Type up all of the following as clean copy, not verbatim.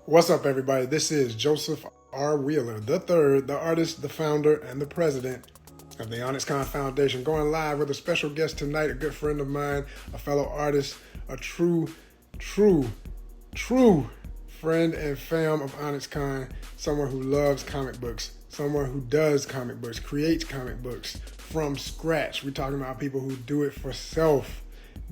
What's up, everybody? This is Joseph R. Wheeler, the third, the artist, the founder, and the president of the ONYXCON Foundation, going live with a special guest tonight, a good friend of mine, a fellow artist, a true friend and fam of ONYXCON, someone who loves comic books, someone who does comic books, creates comic books from scratch. We're talking about people who do it for self,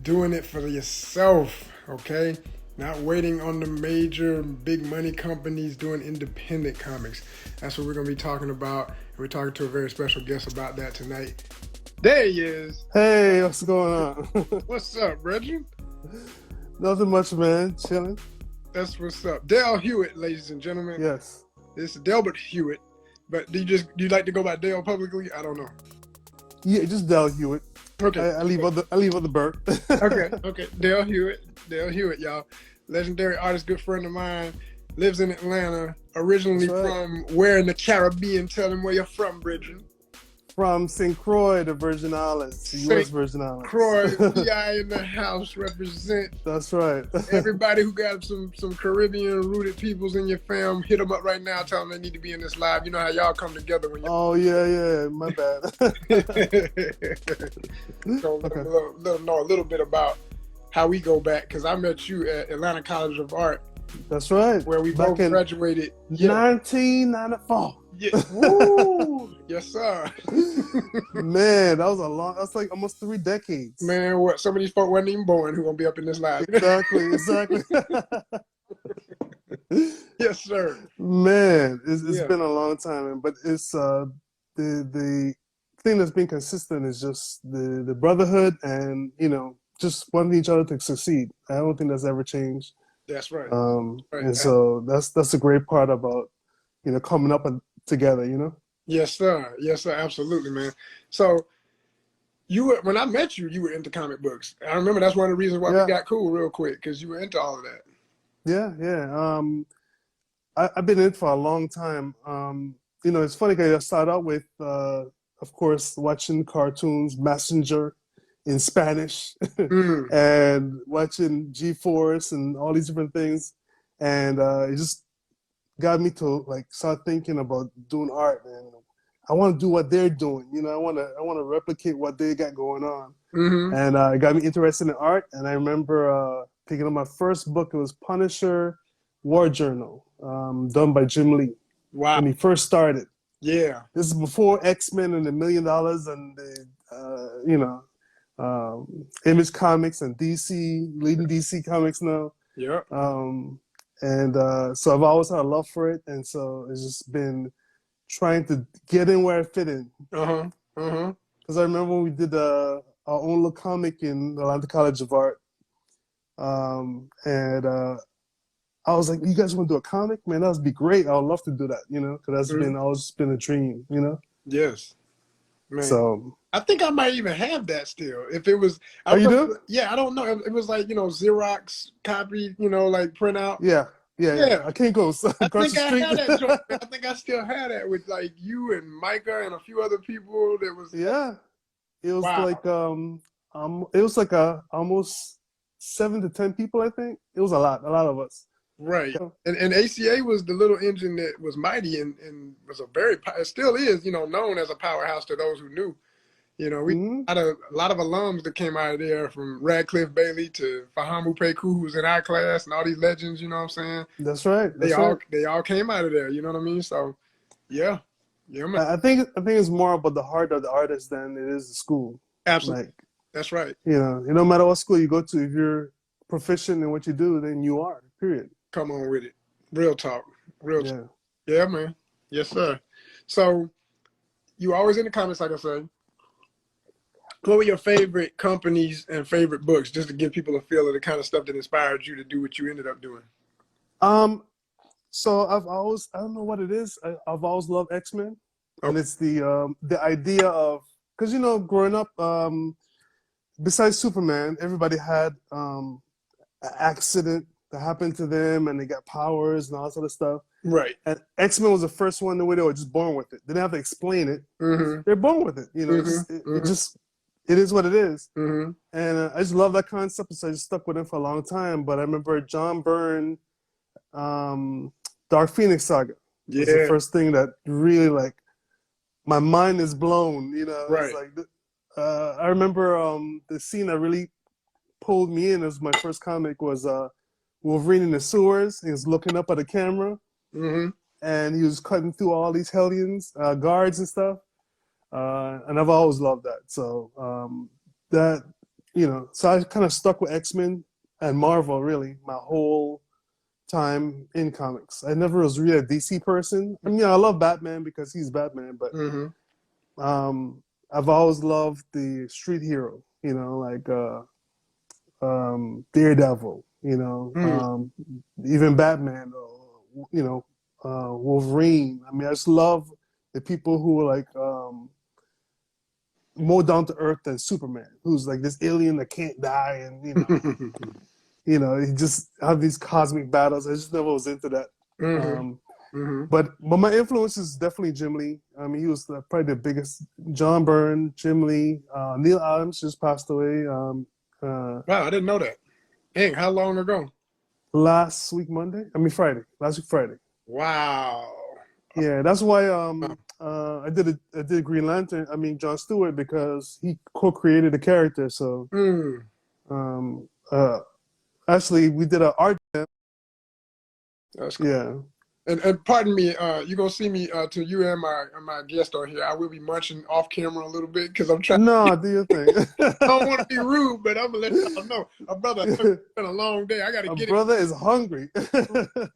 doing it for yourself, okay? Not waiting on the major big money companies, doing independent comics. That's what we're going to be talking about. And we're talking to a very special guest about that tonight. There he is. Hey, what's going on? What's up, Brethren? Nothing much, man. Chilling. That's what's up. Dale Hewitt, ladies and gentlemen. Yes. This is Delbert Hewitt. But do you like to go by Dale publicly? I don't know. Yeah, just Dale Hewitt. Okay. I leave other Bert. Okay. Dale Hewitt, y'all. Legendary artist, good friend of mine, lives in Atlanta, originally from where in the Caribbean? Tell him where you're from, Bridget. From St. Croix, the Virgin Islands, the U.S. Virgin Islands. Croix, VI in the house, represent. That's right. Everybody who got some Caribbean-rooted peoples in your fam, hit them up right now. Tell them they need to be in this live. You know how y'all come together when you. Oh yeah, my bad. So let them know a little bit about how we go back, because I met you at Atlanta College of Art. That's right. Where we both graduated. 1994. Yeah. Woo! Yes, sir. Man, that's like almost 3 decades. Man, what? Some of these folk wasn't even born who gonna be up in this live. Exactly. Yes, sir. Man, it's been a long time, but it's the thing that's been consistent is just the brotherhood and just wanting each other to succeed. I don't think that's ever changed. That's right. Right. And so that's a great part about coming up together. Yes, sir. Yes, sir. Absolutely, man. So when I met you, you were into comic books. I remember that's one of the reasons why we got cool real quick, because you were into all of that. Yeah. I've been in it for a long time. It's funny because I started out with, of course, watching cartoons, Messenger in Spanish, and watching G-Force and all these different things, and it just got me to start thinking about doing art, and I want to do what they're doing. I want to replicate what they got going on, and it got me interested in art. And I remember picking up my first book. It was Punisher War Journal, done by Jim Lee. Wow! When he first started. Yeah. This is before X-Men and $1 Million and the Image Comics and DC, leading DC Comics now. Yeah. So I've always had a love for it, and so it's just been trying to get in where I fit in. Because I remember when we did our own little comic in Atlanta College of Art, and I was like, "You guys want to do a comic? Man, that would be great. I would love to do that." Because that's always been a dream. Yes. Man. So I think I might even have that still. If it was, you do? Yeah, I don't know. It was like Xerox copy, like print out. Yeah. I can't go across the street. I had that joint. I think I still had that with you and Micah and a few other people. That was It was like almost 7 to 10 people. I think it was a lot of us. Right. And ACA was the little engine that was mighty and was it still is, known as a powerhouse to those who knew. We had a lot of alums that came out of there, from Radcliffe Bailey to Fahamu Peku, who was in our class, and all these legends, you know what I'm saying? That's right. They all came out of there, you know what I mean? So, yeah. Yeah, man. I think it's more about the heart of the artist than it is the school. Absolutely. That's right. No matter what school you go to, if you're proficient in what you do, then you are, period. Come on with it. Real talk. Yeah. Yeah, man. Yes, sir. So, you always in the comments, like I said. What were your favorite companies and favorite books, just to give people a feel of the kind of stuff that inspired you to do what you ended up doing? So I don't know what it is. I've always loved X-Men. And it's the idea of, because growing up, besides Superman, everybody had an accident that happened to them, and they got powers and all that sort of stuff. Right. And X-Men was the first one where they were just born with it. They didn't have to explain it. They're born with it. It is what it is. And I just love that concept, so I just stuck with it for a long time. But I remember John Byrne Dark Phoenix Saga was the Yeah, first thing that really like my mind is blown. It's right. like I remember the scene that really pulled me in as my first comic was Wolverine in the sewers. He was looking up at the camera Mm-hmm. and he was cutting through all these Hellions, guards and stuff. And I've always loved that. So that, so I kind of stuck with X-Men and Marvel really my whole time in comics. I never was really a DC person. I mean, I love Batman because he's Batman, but Mm-hmm. I've always loved the street hero, like Daredevil, Mm. even Batman, Wolverine. I mean, I just love the people who are like more down to earth than Superman, who's like this alien that can't die, and he just have these cosmic battles. I just never was into that. Mm-hmm. Um, Mm-hmm. but my influence is definitely Jim Lee. I mean, he was probably the biggest. John Byrne, Jim Lee, Neil Adams just passed away Wow, I didn't know that. Dang, how long ago? last week Monday. I mean Friday. Last week Friday. Wow. Yeah, that's why I did Green Lantern. I mean John Stewart because he co-created the character. So Mm. um, actually we did an art. That's cool. Yeah. And pardon me, you're gonna see me to you and my guest on here. I will be munching off camera a little bit because I'm trying. No, do your thing. I don't want to be rude, but I'm gonna let y'all know. My brother, it's been a long day. I gotta My get brother is hungry. it.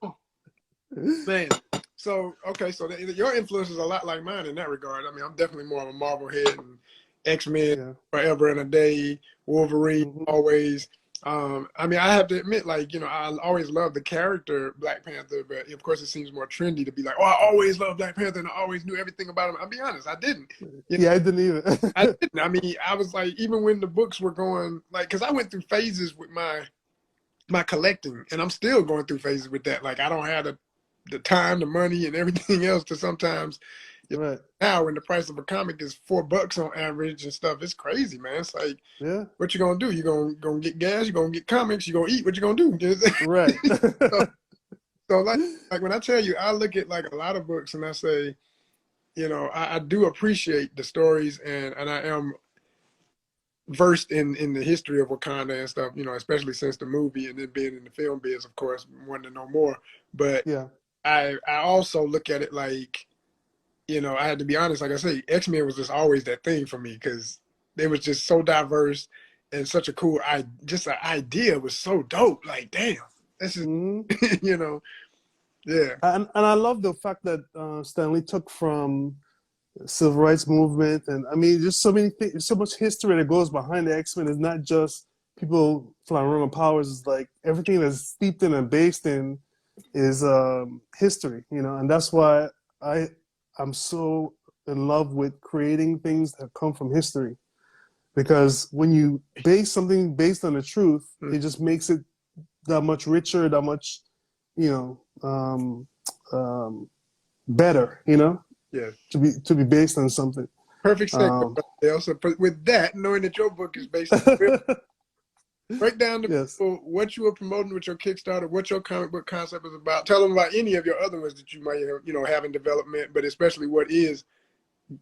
Man. So okay, so your influence is a lot like mine in that regard. I mean, I'm definitely more of a Marvel head and X-Men Yeah. forever and a day, Wolverine Mhm. always. I mean, I have to admit, like, I always loved the character Black Panther, but of course it seems more trendy to be like, oh, I always loved Black Panther and I always knew everything about him. I'll be honest, I didn't. Yeah, I didn't either. I didn't. I mean, I was like, even when the books were going, like, because I went through phases with my collecting, and I'm still going through phases with that. Like, I don't have the time, the money, and everything else to sometimes. Right. Now, when the price of a comic is $4 on average and stuff, it's crazy, man. It's like, Yeah. what you gonna do? You gonna get gas? You gonna get comics? You gonna eat? What you gonna do? Right. so, so like when I tell you, I look at like a lot of books and I say, I do appreciate the stories and I am versed in the history of Wakanda and stuff, especially since the movie and then being in the film biz, of course, wanting to know more. But Yeah. I also look at it like, I had to be honest, like I say, X-Men was just always that thing for me because they was just so diverse and such a cool just an idea was so dope. Like, damn, this is Mhm. yeah. And I love the fact that Stanley took from civil rights movement, and I mean, just so many things, so much history that goes behind the X-Men. It's not just people flying around with powers. It's like everything that's steeped in and based in is history, and that's why I'm so in love with creating things that come from history, because when you base something based on the truth, it just makes it that much richer, that much, you know, better, Yeah. to be based on something. Perfect segue. Dale. So with that, knowing that your book is based on real, break down to Yes. people what you were promoting with your Kickstarter, what your comic book concept is about. Tell them about any of your other ones that you might have in development, but especially what is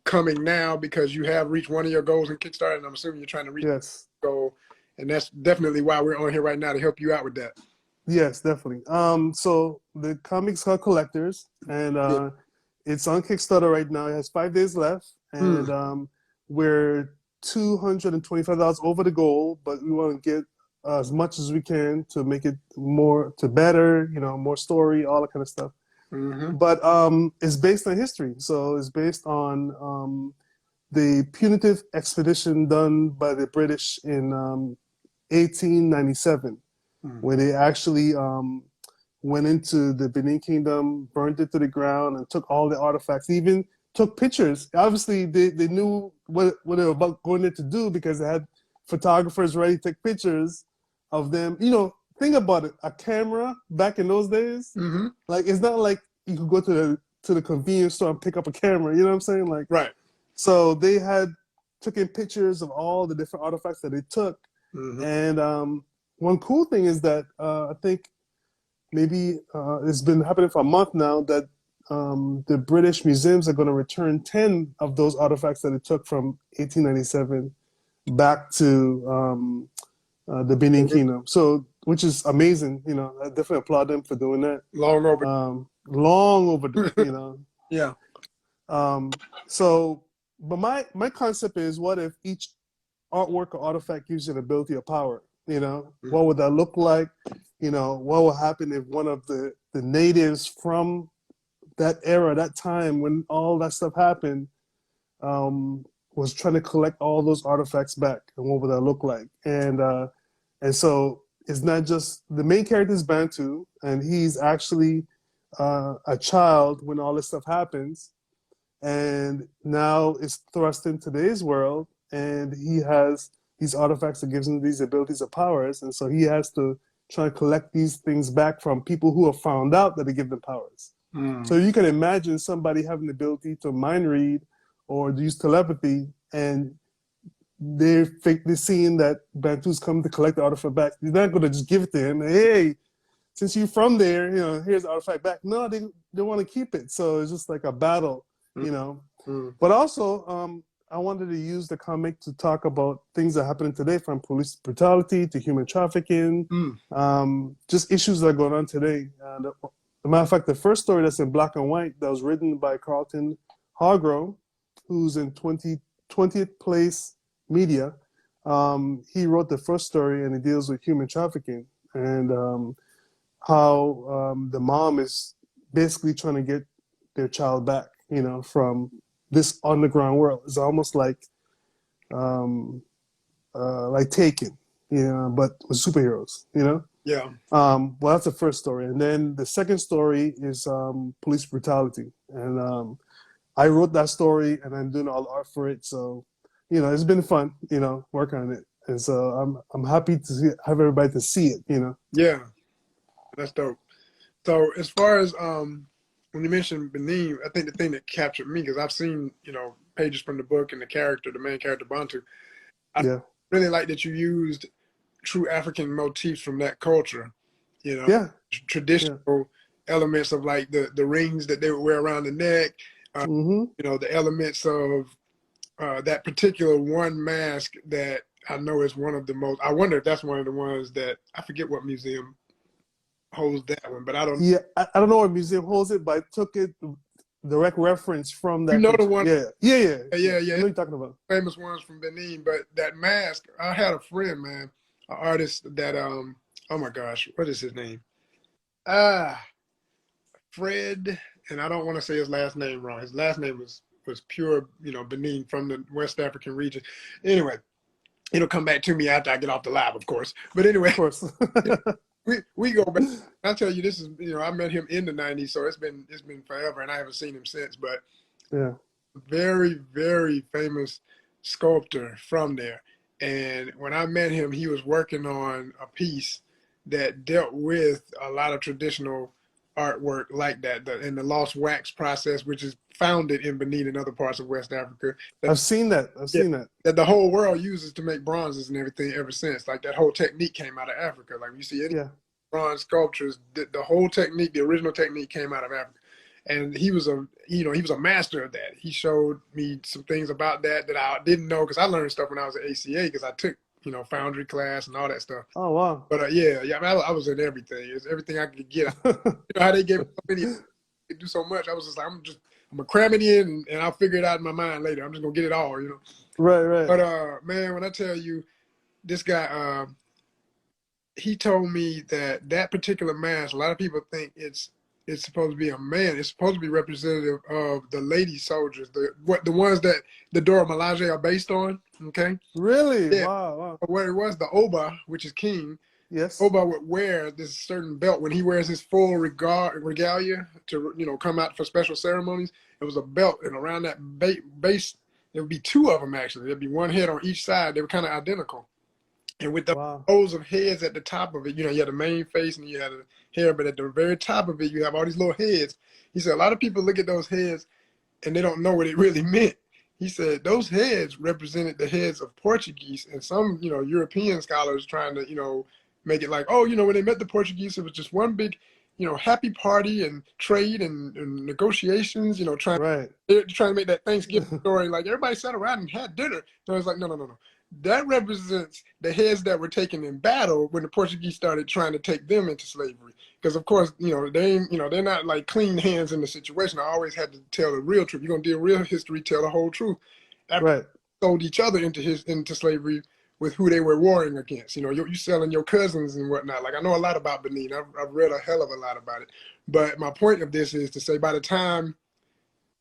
coming now because you have reached one of your goals in Kickstarter, and I'm assuming you're trying to reach Yes. the goal, and that's definitely why we're on here right now to help you out with that. Yes, definitely. So the comic's called Collectors, and Yeah. it's on Kickstarter right now. It has 5 days left, and we're $225 over the goal, but we want to get as much as we can to make it more to better, more story, all that kind of stuff. Mm-hmm. But it's based on history, so it's based on the punitive expedition done by the British in 1897, where they actually went into the Benin Kingdom, burned it to the ground, and took all the artifacts. They even took pictures. Obviously, they knew what they were about going there to do because they had photographers ready to take pictures of them. Think about it. A camera back in those days, Mm-hmm. like it's not like you could go to the convenience store and pick up a camera. You know what I'm saying? Like, Right. so they had taken pictures of all the different artifacts that they took. Mm-hmm. And one cool thing is that I think maybe it's been happening for a month now that the British museums are going to return 10 of those artifacts that it took from 1897 back to the Benin Kingdom. So, which is amazing. You know, I definitely applaud them for doing that. Long over. Long overdue. You know. Yeah. So, but my concept is, what if each artwork or artifact gives you an ability or power? You know, what would that look like? You know, what will happen if one of the natives from that era, that time when all that stuff happened, was trying to collect all those artifacts back, and what would that look like? And so it's not just the main character is Bantu, and he's actually a child when all this stuff happens, and now it's thrust into today's world, and he has these artifacts that gives him these abilities or powers, and so he has to try and collect these things back from people who have found out that they give them powers. So you can imagine somebody having the ability to mind read or use telepathy, and they're seeing that Bantu's come to collect the artifact back. You're not going to just give it to him. Hey, since you're from there, you know, here's the artifact back. No, they want to keep it. So it's just like a battle, you know. But also, I wanted to use the comic to talk about things that are happening today, from police brutality to human trafficking, just issues that are going on today. And as a matter of fact, the first story that's in black and white that was written by Carlton Hargrove, who's in 20th Place Media, he wrote the first story, and it deals with human trafficking and how the mom is basically trying to get their child back, you know, from this underground world. It's almost like Taken, you know, but with superheroes, you know? Yeah. Well, that's the first story. And then the second story is police brutality. And I wrote that story, and I'm doing all the art for it. So, you know, it's been fun, you know, working on it. And so I'm happy to have everybody to see it, you know? Yeah. That's dope. So as far as when you mentioned Benin, I think the thing that captured me, because I've seen, you know, pages from the book and the main character Bantu, I really like that you used true African motifs from that culture, you know, traditional elements of like the rings that they would wear around the neck, you know, the elements of that particular one mask that I know is one of the most, I wonder if that's one of the ones that, I forget what museum holds that one, but I don't. Yeah, I don't know what museum holds it, but I took it direct reference from that. You know the one? Yeah. I know what you're talking about. Famous ones from Benin, but that mask, I had a friend, man, an artist that, oh my gosh, what is his name? Fred, and I don't want to say his last name wrong. His last name was pure, you know, Benin, from the West African region. Anyway, it'll come back to me after I get off the live, of course. But anyway, of course. we go back. I tell you, this is, you know, I met him in the 90s, so it's been forever, and I haven't seen him since. But yeah, very, very famous sculptor from there. And when I met him, he was working on a piece that dealt with a lot of traditional artwork like that, and the lost wax process, which is founded in Benin and other parts of West Africa. I've seen that. That the whole world uses to make bronzes and everything ever since. Like that whole technique came out of Africa. Like you see any bronze sculptures, the whole technique, the original technique came out of Africa. And he was a master of that. He showed me some things about that I didn't know, because I learned stuff when I was at ACA, because I took, you know, foundry class and all that stuff. Oh wow! But I mean, I was in everything. It's everything I could get. You know how they gave me so many, they do so much. I was just like, I'm gonna cram it in, and I'll figure it out in my mind later. I'm just gonna get it all, you know. Right. But man, when I tell you, this guy, he told me that particular mask, a lot of people think it's supposed to be a man. It's supposed to be representative of the lady soldiers, the ones that the Dora Milaje are based on. Okay. Really? Yeah. Wow. What it was, the Oba, which is king. Yes. Oba would wear this certain belt when he wears his full regalia to, you know, come out for special ceremonies. It was a belt, and around that base, there would be two of them actually. There'd be one head on each side. They were kind of identical. And with the rows of heads at the top of it, you know, you had the main face and you had a hair, but at the very top of it, you have all these little heads. He said a lot of people look at those heads and they don't know what it really meant. He said those heads represented the heads of Portuguese, and some, you know, European scholars trying to, you know, make it like, oh, you know, when they met the Portuguese, it was just one big happy party and trade and negotiations, Right. they're trying to make that Thanksgiving story like everybody sat around and had dinner. So it's like, no, no, no, no. That represents the heads that were taken in battle when the Portuguese started trying to take them into slavery. Because of course, they're not like clean hands in the situation. I always had to tell the real truth. You're gonna do a real history, tell the whole truth. After Right. they sold each other into slavery with who they were warring against. You selling your cousins and whatnot. Like I know a lot about Benin. I've read a hell of a lot about it. But my point of this is to say by the time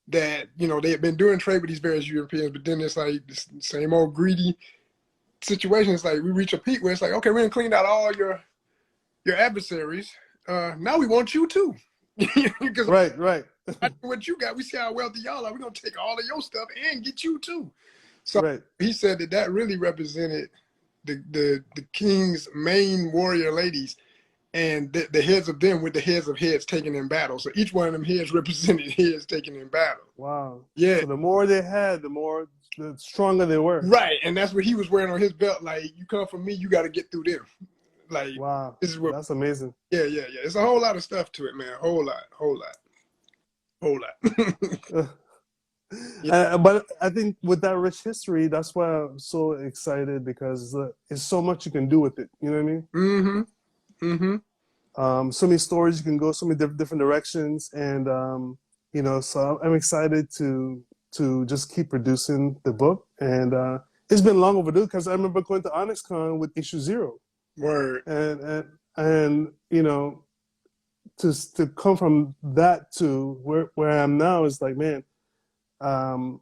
that they had been doing trade with these various Europeans, but then it's like the same old greedy situation. It's like we reach a peak where it's like, okay, we done cleaned out all your adversaries. Now we want you too, because Right. what you got, we see how wealthy y'all are. We're gonna take all of your stuff and get you too. So Right. he said that really represented the king's main warrior ladies and the heads of them with the heads of heads taken in battle. So each one of them heads represented heads taken in battle. Wow. Yeah. So the more they had, the stronger they were. Right. And that's what he was wearing on his belt. Like, you come from me, you got to get through them. Like, Wow. this is what. That's amazing. Yeah. It's a whole lot of stuff to it, man. Whole lot. Yeah. But I think with that rich history, that's why I'm so excited because there's so much you can do with it. You know what I mean? So many stories you can go, so many different directions, and so I'm excited to just keep producing the book. And it's been long overdue because I remember going to ONYXCON with issue 0. Word. And to come from that to where I am now is like, man. I'm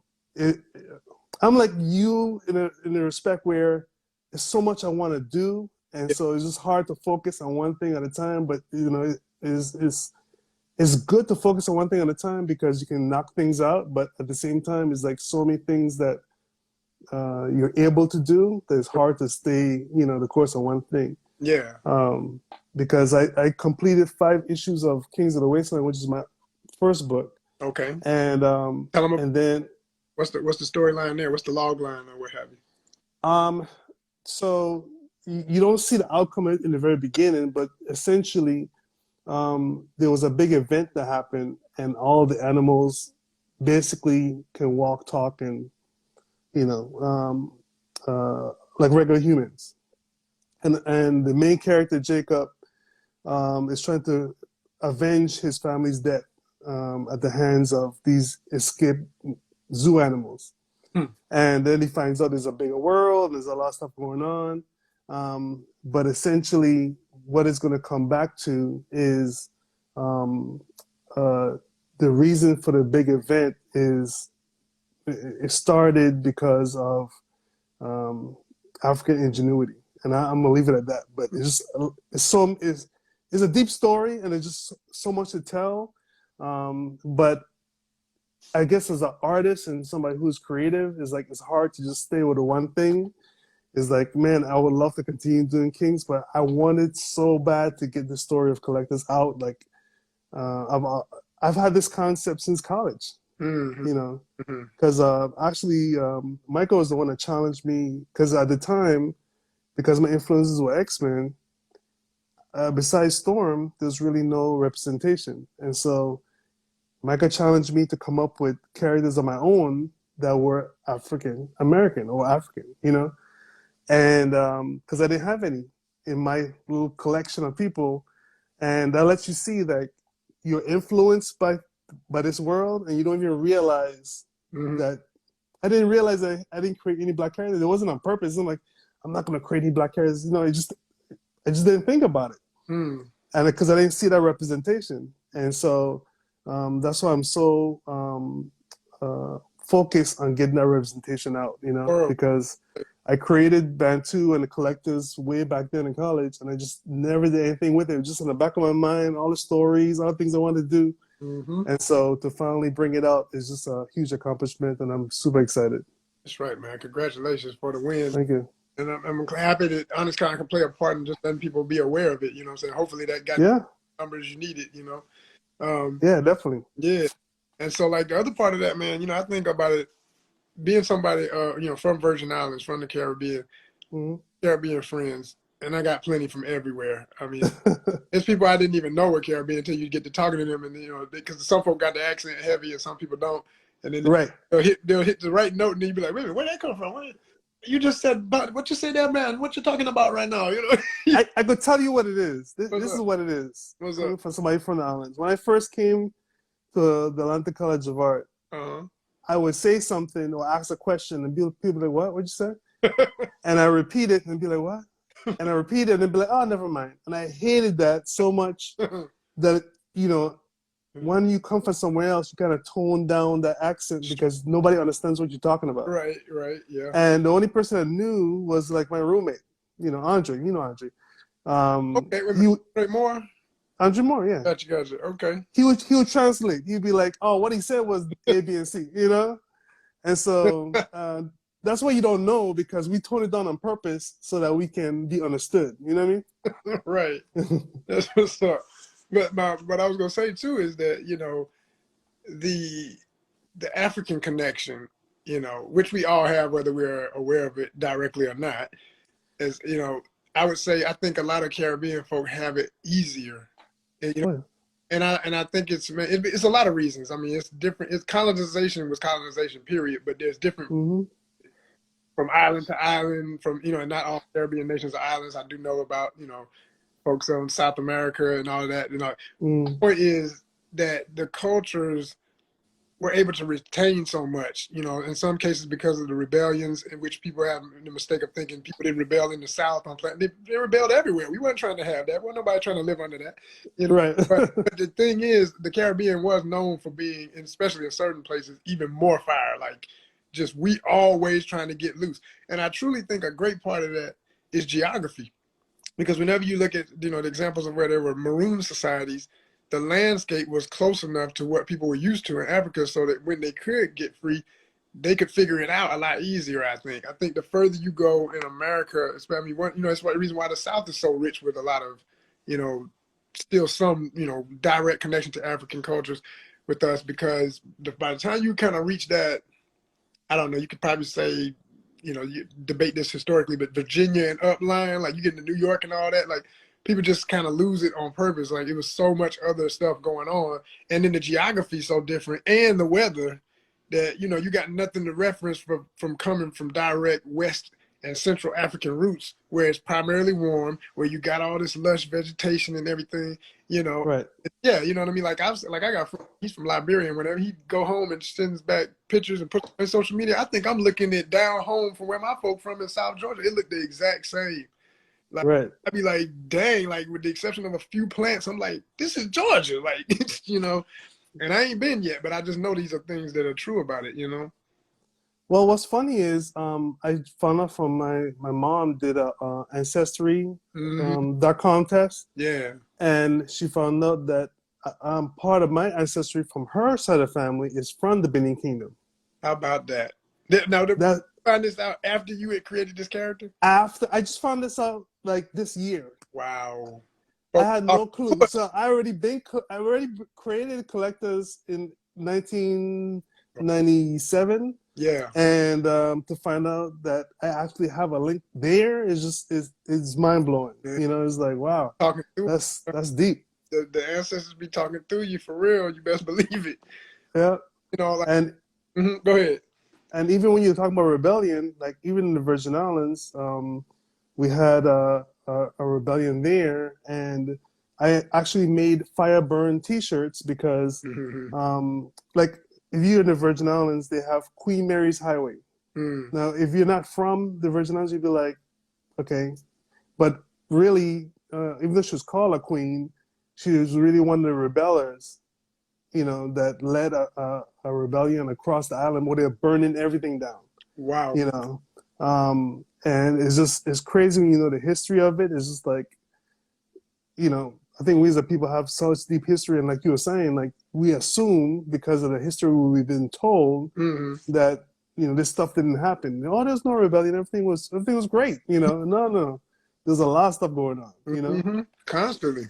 like you in a respect where there's so much I want to do, and so it's just hard to focus on one thing at a time. But it's good to focus on one thing at a time because you can knock things out. But at the same time, it's like so many things that you're able to do that it's hard to stay the course on one thing. Yeah. Because I completed 5 issues of Kings of the Wasteland, which is my first book. Okay. And tell them and then what's the storyline there? What's the log line or what have you? So you don't see the outcome in the very beginning, but essentially, there was a big event that happened, and all the animals basically can walk, talk, and like regular humans. And the main character Jacob is trying to avenge his family's death. At the hands of these escaped zoo animals. And then he finds out there's a bigger world, there's a lot of stuff going on. But essentially, what it's going to come back to is the reason for the big event is it started because of African ingenuity. And I'm going to leave it at that. But it's a deep story, and there's just so much to tell. But I guess as an artist and somebody who's creative, it's hard to just stay with the one thing. It's like, man, I would love to continue doing Kings, but I wanted so bad to get the story of Collectors out. Like, I've had this concept since college, because actually Michael was the one that challenged me, because at the time, because my influences were X-Men, besides Storm, there's really no representation. And so Michael challenged me to come up with characters of my own that were African American or African, and because I didn't have any in my little collection of people. And that lets you see that you're influenced by this world, and you don't even realize that. I didn't realize that I didn't create any black characters. It wasn't on purpose. I'm like, I'm not going to create any black characters. I just didn't think about it. And because I didn't see that representation. And so that's why I'm so focused on getting that representation out, because I created Bantu and the Collectors way back then in college, and I just never did anything with it. It was just in the back of my mind, all the stories, all the things I wanted to do. And so to finally bring it out is just a huge accomplishment, and I'm super excited. That's right, man. Congratulations for the win. Thank you. And I'm happy that ONYXCON can play a part in just letting people be aware of it. You know what I'm saying? Hopefully that got the numbers you needed, Yeah, definitely. Yeah. And so, like, the other part of that, man, I think about it being somebody, from Virgin Islands, from the Caribbean, Caribbean friends. and I got plenty from everywhere. I mean, there's people I didn't even know were Caribbean until you get to talking to them, and you know, because some folk got the accent heavy, and some people don't, and then Right. they'll hit the right note, and then you be like, wait a minute, where'd that come from? You just said, but what you say there, man? What you talking about right now? You know. I could tell you what it is. This is what it is. What's Coming up? from somebody from the islands. When I first came to the Atlanta College of Art, I would say something or ask a question, and people be like, "What? What'd you say?" And I repeat it and be like, "What?" And I repeat it and be like, "Oh, never mind." And I hated that so much that, you know, when you come from somewhere else, you kind of tone down the accent because nobody understands what you're talking about. Right, yeah. And the only person I knew was like my roommate, you know, Andre. You know Andre. Okay, wait, more. Andre Moore, yeah. Gotcha. Okay. He would translate. He'd be like, "Oh, what he said was A, B, and C," you know. And so that's why you don't know, because we tone it down on purpose so that we can be understood. You know what I mean? Right. That's what's up. But what I was gonna say too is that, you know, the African connection, you know, which we all have, whether we're aware of it directly or not, is, you know, I would say I think a lot of Caribbean folk have it easier. And, you know, and I think it's a lot of reasons. I mean, it's different. It's colonization was colonization, period. But there's different from island to island. From, you know, and not all Caribbean nations are islands. I do know about, you know, folks on South America and all of that. You know, the point is that the cultures were able to retain so much, you know, in some cases because of the rebellions, in which people have the mistake of thinking people didn't rebel in the South on planet. They rebelled everywhere. We weren't trying to have that. Wasn't nobody trying to live under that. You know? Right. But the thing is, the Caribbean was known for being, especially in certain places, even more fire. Like, just we always trying to get loose. And I truly think a great part of that is geography. Because whenever you look at, you know, the examples of where there were maroon societies, the landscape was close enough to what people were used to in Africa so that when they could get free, they could figure it out a lot easier, I think. I think the further you go in America, especially, you know, it's the reason why the South is so rich with a lot of, you know, still some, you know, direct connection to African cultures with us, because by the time you kind of reach that, I don't know, you could probably say, you know, you debate this historically, but Virginia and upline, like you get into New York and all that, like, people just kind of lose it on purpose. Like, it was so much other stuff going on. And then the geography so different, and the weather, that, you know, you got nothing to reference from coming from direct West and Central African roots, where it's primarily warm, where you got all this lush vegetation and everything, you know. Right. Yeah, you know what I mean? Like, I got he's from Liberia, and whenever he go home and sends back pictures and puts on social media, I think I'm looking at down home from where my folk from in South Georgia. It looked the exact same. Like, right. I'd be like, dang, like, with the exception of a few plants, I'm like, this is Georgia, like, you know, and I ain't been yet, but I just know these are things that are true about it, you know. Well, what's funny is I found out from my mom did a ancestry.com test. Yeah. And she found out that part of my ancestry from her side of the family is from the Benin Kingdom. How about that? Now, find this out after you had created this character? After I just found this out like this year. Wow. I had no clue. So I already created KOLLECTAS in 1997. Yeah. And to find out that I actually have a link there is mind blowing. Yeah. You know, it's like, wow, that's deep. The ancestors be talking through you for real. You best believe it. Yeah. You know, like, and go ahead. And even when you're talking about rebellion, like even in the Virgin Islands, we had a rebellion there, and I actually made fire burn T-shirts because, like, if you're in the Virgin Islands, they have Queen Mary's Highway. Now, if you're not from the Virgin Islands, you'd be like, okay, but really, even though she was called a queen, she was really one of the rebellers, you know, that led a rebellion across the island where they're burning everything down. Wow. You know, and it's crazy when you know the history of it. It's just like, you know, I think we as a people have such deep history, and like you were saying, like we assume because of the history we've been told that, you know, this stuff didn't happen. Oh, there's no rebellion. Everything was great. You know, no, there's a lot of stuff going on. You know, constantly.